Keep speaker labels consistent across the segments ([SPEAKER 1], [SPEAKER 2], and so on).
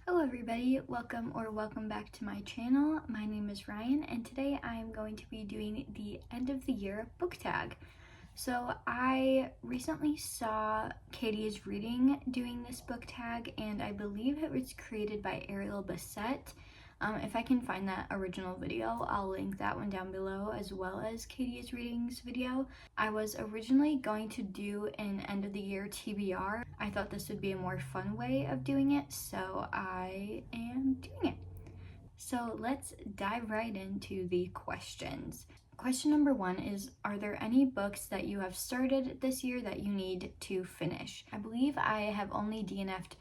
[SPEAKER 1] Hello everybody, welcome back to my channel. My name is Ryan and today I am going to be doing the end of the year book tag. So I recently saw Katie is Reading doing this book tag and I believe it was created by Ariel Bassett. If I can find that original video, I'll link that one down below as well as Katie is Reading's video. I was originally going to do an end of the year TBR. I thought this would be a more fun way of doing it, so I am doing it. So let's dive right into the questions. Question number one is, are there any books that you have started this year that you need to finish? I believe I have only DNF'd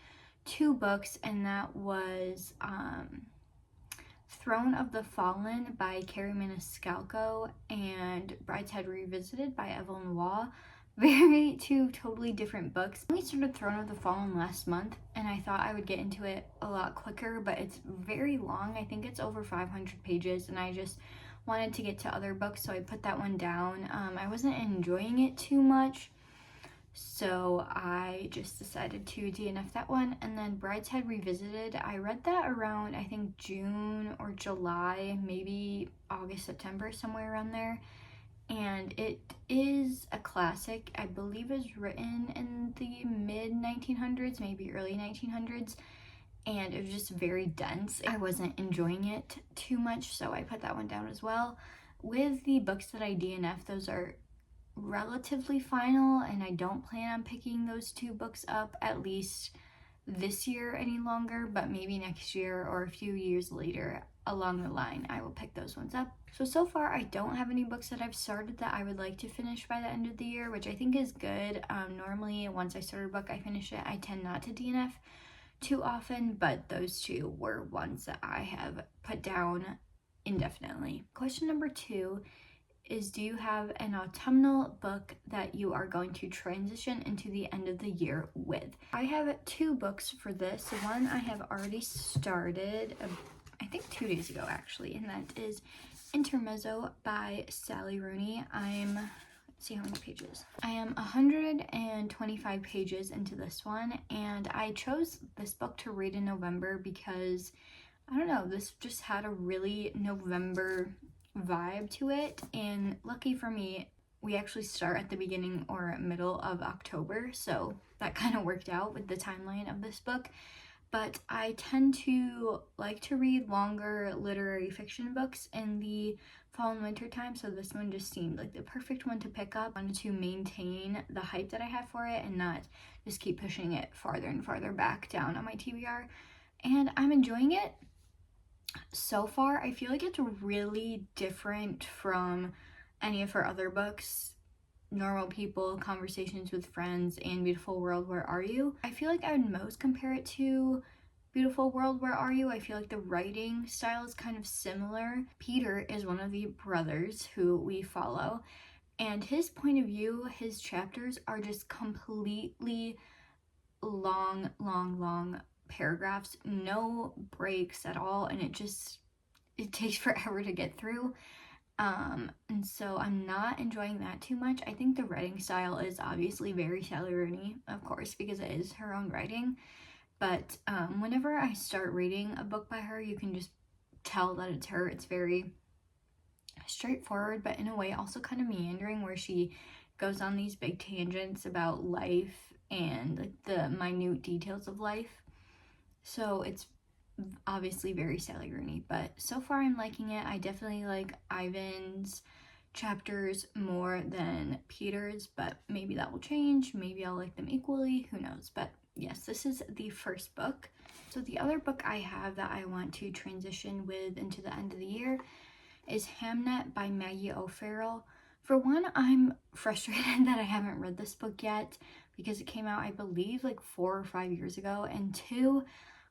[SPEAKER 1] 2 books, and that was Throne of the Fallen by Kerri Maniscalco and Brideshead Revisited by Evelyn Waugh. Two totally different books. I only started Throne of the Fallen last month and I thought I would get into it a lot quicker, but it's very long. I think it's over 500 pages and I just wanted to get to other books, so I put that one down. I wasn't enjoying it too much, so I just decided to DNF that one. And then Brideshead Revisited, I read that around I think June or July, maybe August, September, somewhere around there. And it is a classic. I believe it was written in the mid 1900s, maybe early 1900s, and it was just very dense. I wasn't enjoying it too much, so I put that one down as well. With the books that I DNF, those are relatively final and I don't plan on picking those 2 books up at least this year any longer, but maybe next year or a few years later along the line I will pick those ones up. So far I don't have any books that I've started that I would like to finish by the end of the year, which I think is good. Normally once I start a book I finish it. I tend not to DNF too often, but those 2 were ones that I have put down indefinitely. Question number 2 is, do you have an autumnal book that you are going to transition into the end of the year with? I have 2 books for this. One I have already started, I think 2 days ago actually, and that is Intermezzo by Sally Rooney. Let's see how many pages. I am 125 pages into this one, and I chose this book to read in November because, I don't know, this just had a really November vibe to it, and lucky for me we actually start at the beginning or middle of October, so that kind of worked out with the timeline of this book. But I tend to like to read longer literary fiction books in the fall and winter time, so this one just seemed like the perfect one to pick up. I wanted to maintain the hype that I have for it and not just keep pushing it farther and farther back down on my TBR, and I'm enjoying it. So far, I feel like it's really different from any of her other books, Normal People, Conversations with Friends, and Beautiful World, Where Are You? I feel like I would most compare it to Beautiful World, Where Are You? I feel like the writing style is kind of similar. Peter is one of the brothers who we follow, and his point of view, his chapters are just completely long paragraphs, no breaks at all, and it takes forever to get through. And so I'm not enjoying that too much. I think the writing style is obviously very Sally Rooney, of course, because it is her own writing, but whenever I start reading a book by her, you can just tell that it's her. It's very straightforward, but in a way also kind of meandering, where she goes on these big tangents about life and like the minute details of life. So it's obviously very Sally Rooney, but so far I'm liking it. I definitely like Ivan's chapters more than Peter's, but maybe that will change. Maybe I'll like them equally, who knows. But yes, this is the first book. So the other book I have that I want to transition with into the end of the year is Hamnet by Maggie O'Farrell. For one, I'm frustrated that I haven't read this book yet because it came out, I believe, like 4 or 5 years ago, and 2,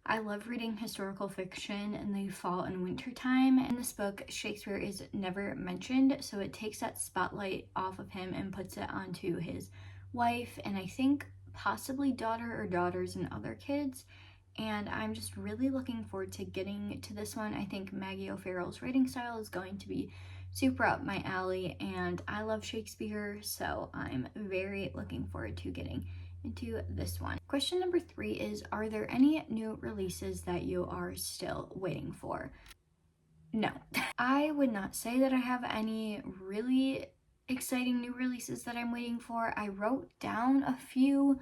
[SPEAKER 1] I love reading historical fiction in the fall and winter time. In this book, Shakespeare is never mentioned, so it takes that spotlight off of him and puts it onto his wife, and I think possibly daughter or daughters and other kids. And I'm just really looking forward to getting to this one. I think Maggie O'Farrell's writing style is going to be super up my alley, and I love Shakespeare, so I'm very looking forward to getting into this one. Question number 3 is, are there any new releases that you are still waiting for? No. I would not say that I have any really exciting new releases that I'm waiting for. I wrote down a few,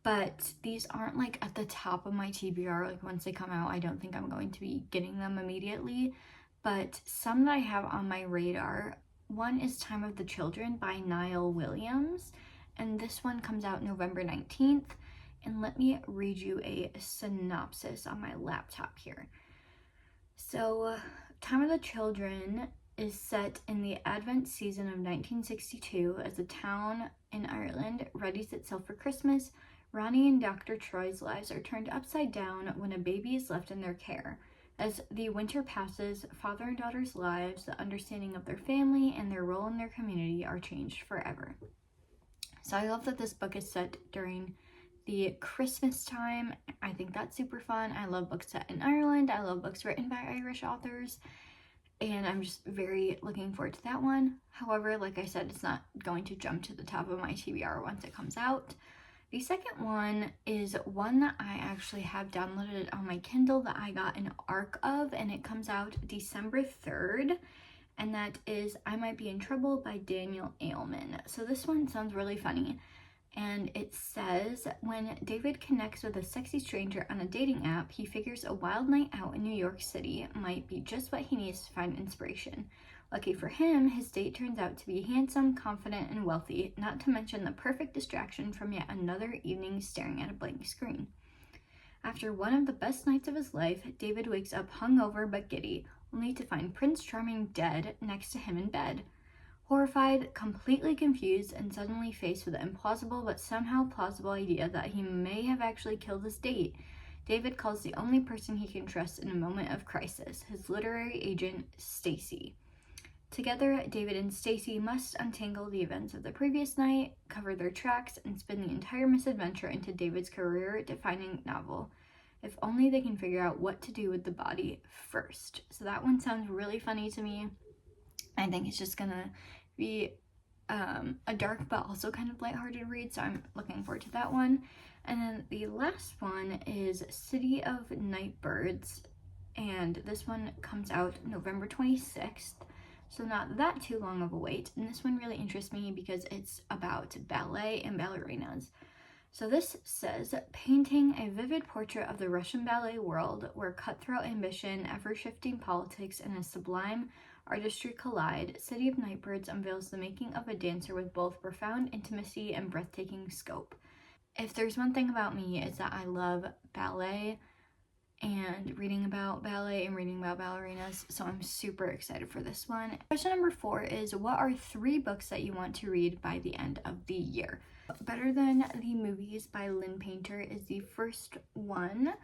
[SPEAKER 1] but these aren't like at the top of my TBR. Like once they come out, I don't think I'm going to be getting them immediately. But some that I have on my radar, one is Time of the Children by Niall Williams, and this one comes out November 19th. And let me read you a synopsis on my laptop here. So, Time of the Children is set in the Advent season of 1962 as a town in Ireland readies itself for Christmas. Ronnie and Dr. Troy's lives are turned upside down when a baby is left in their care. As the winter passes, father and daughter's lives, the understanding of their family, and their role in their community are changed forever. So I love that this book is set during the Christmas time. I think that's super fun. I love books set in Ireland. I love books written by Irish authors. And I'm just very looking forward to that one. However, like I said, it's not going to jump to the top of my TBR once it comes out. The second one is one that I actually have downloaded on my Kindle that I got an ARC of, and it comes out December 3rd, and that is I Might Be in Trouble by Daniel Aleman. So this one sounds really funny, and it says, when David connects with a sexy stranger on a dating app, he figures a wild night out in New York City might be just what he needs to find inspiration. Lucky for him, his date turns out to be handsome, confident, and wealthy, not to mention the perfect distraction from yet another evening staring at a blank screen. After one of the best nights of his life, David wakes up hungover but giddy, only to find Prince Charming dead next to him in bed. Horrified, completely confused, and suddenly faced with the implausible but somehow plausible idea that he may have actually killed his date, David calls the only person he can trust in a moment of crisis, his literary agent, Stacy. Together, David and Stacy must untangle the events of the previous night, cover their tracks, and spin the entire misadventure into David's career-defining novel. If only they can figure out what to do with the body first. So that one sounds really funny to me. I think it's just gonna be a dark but also kind of lighthearted read, so I'm looking forward to that one. And then the last one is City of Nightbirds, and this one comes out November 26th. So not that too long of a wait, and this one really interests me because it's about ballet and ballerinas. So this says, painting a vivid portrait of the Russian ballet world where cutthroat ambition, ever-shifting politics, and a sublime artistry collide, City of Nightbirds unveils the making of a dancer with both profound intimacy and breathtaking scope. If there's one thing about me, it's that I love ballet and reading about ballet and reading about ballerinas, so I'm super excited for this one. Question number 4 is, what are 3 books that you want to read by the end of the year? Better Than the Movies by Lynn Painter is the first one.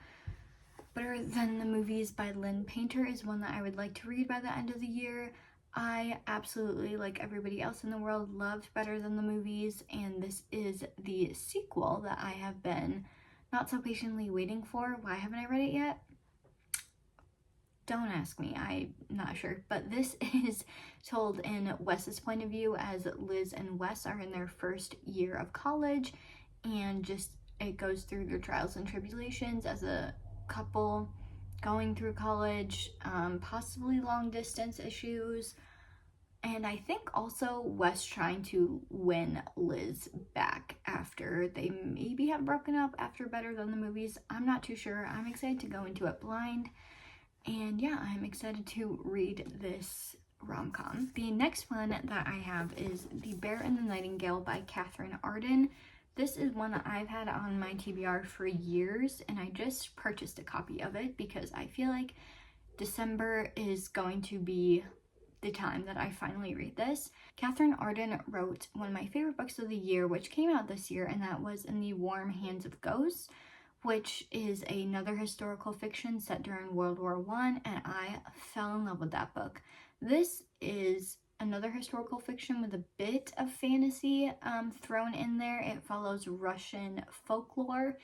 [SPEAKER 1] Better Than the Movies by Lynn Painter is one that I would like to read by the end of the year. I absolutely, like everybody else in the world, loved Better Than the Movies, and this is the sequel that I have been not so patiently waiting for. Why haven't I read it yet? Don't ask me, I'm not sure. But this is told in Wes's point of view as Liz and Wes are in their first year of college, and just it goes through their trials and tribulations as a couple going through college, possibly long distance issues, and I think also Wes trying to win Liz back after they maybe have broken up after Better Than the Movies. I'm not too sure. I'm excited to go into it blind. And yeah, I'm excited to read this rom-com. The next one that I have is The Bear and the Nightingale by Katherine Arden. This is one that I've had on my TBR for years, and I just purchased a copy of it because I feel like December is going to be the time that I finally read this. Katherine Arden wrote one of my favorite books of the year, which came out this year, and that was In the Warm Hands of Ghosts, which is another historical fiction set during World War I, and I fell in love with that book. This is another historical fiction with a bit of fantasy thrown in there. It follows Russian folklore.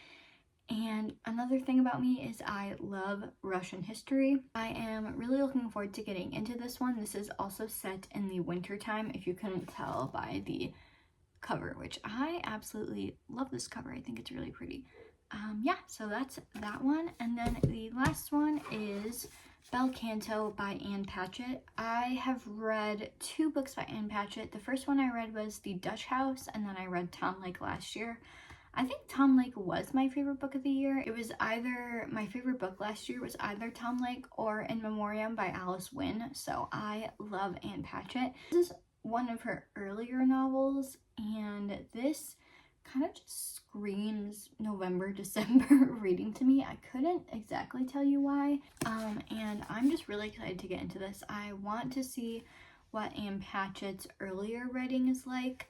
[SPEAKER 1] And another thing about me is I love Russian history. I am really looking forward to getting into this one. This is also set in the winter time, if you couldn't tell by the cover, which I absolutely love this cover. I think it's really pretty. Yeah, so that's that one. And then the last one is Bel Canto by Ann Patchett. I have read 2 books by Ann Patchett. The first one I read was The Dutch House, and then I read Tom Lake last year. I think Tom Lake was my favorite book of the year. It was either, my favorite book last year was either Tom Lake or In Memoriam by Alice Wynne. So I love Ann Patchett. This is one of her earlier novels, and this kind of just screams November, December reading to me. I couldn't exactly tell you why. And I'm just really excited to get into this. I want to see what Ann Patchett's earlier writing is like,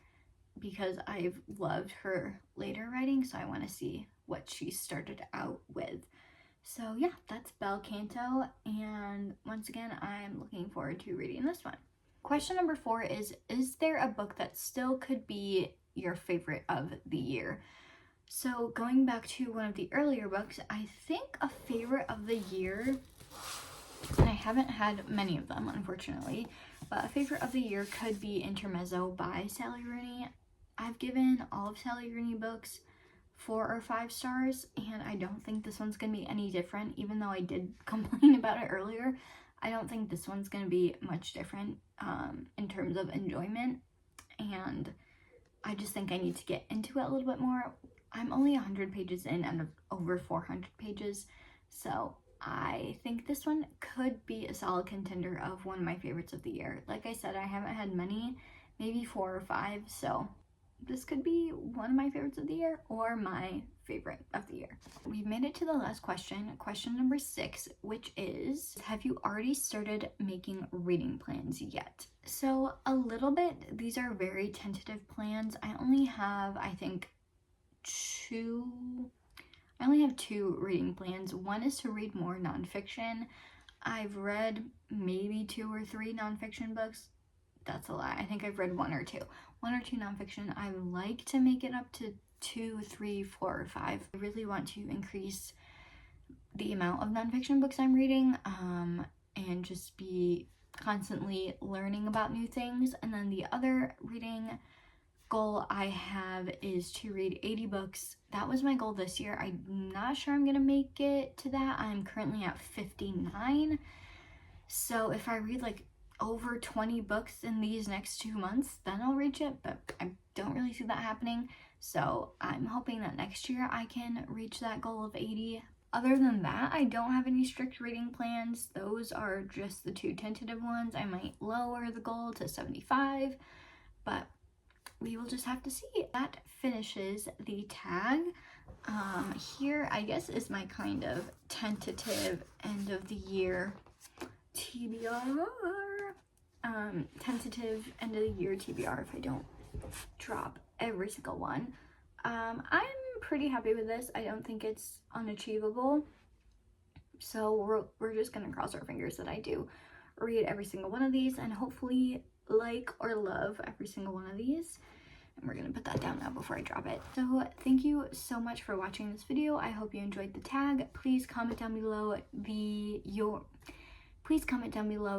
[SPEAKER 1] because I've loved her later writing, so I want to see what she started out with. So yeah, that's Bel Canto, and once again, I'm looking forward to reading this one. Question number 4 is there a book that still could be your favorite of the year? So going back to one of the earlier books, I think a favorite of the year, and I haven't had many of them, unfortunately, but a favorite of the year could be Intermezzo by Sally Rooney. I've given all of Sally Rooney books 4 or 5 stars, and I don't think this one's going to be any different, even though I did complain about it earlier. I don't think this one's going to be much different in terms of enjoyment, and I just think I need to get into it a little bit more. I'm only 100 pages in out of over 400 pages, so I think this one could be a solid contender of one of my favorites of the year. Like I said, I haven't had many, maybe 4 or 5, so this could be one of my favorites of the year or my favorite of the year. We've made it to the last question, question number 6, which is, have you already started making reading plans yet? So a little bit. These are very tentative plans. I only have, I think, 2 reading plans. One is to read more nonfiction. I've read maybe 2 or 3 nonfiction books. That's a lie. I think I've read 1 or 2 nonfiction. I would like to make it up to 2, 3, 4, or 5. I really want to increase the amount of nonfiction books I'm reading, and just be constantly learning about new things. And then the other reading goal I have is to read 80 books. That was my goal this year. I'm not sure I'm gonna make it to that. I'm currently at 59. So if I read like over 20 books in these next 2 months, then I'll reach it, but I don't really see that happening. So I'm hoping that next year I can reach that goal of 80. Other than that, I don't have any strict reading plans. Those are just the 2 tentative ones. I might lower the goal to 75, but we will just have to see. That finishes the tag. Here, I guess, is my kind of tentative end of the year TBR. Tentative end of the year TBR if I don't drop every single one. I'm pretty happy with this. I don't think it's unachievable. So we're just gonna cross our fingers that I do read every single one of these and hopefully like or love every single one of these. And we're gonna put that down now before I drop it. So thank you so much for watching this video. I hope you enjoyed the tag. Please comment down below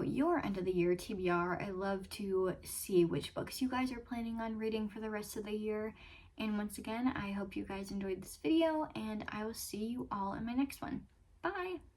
[SPEAKER 1] your end of the year TBR. I love to see which books you guys are planning on reading for the rest of the year. And once again, I hope you guys enjoyed this video, and I will see you all in my next one. Bye!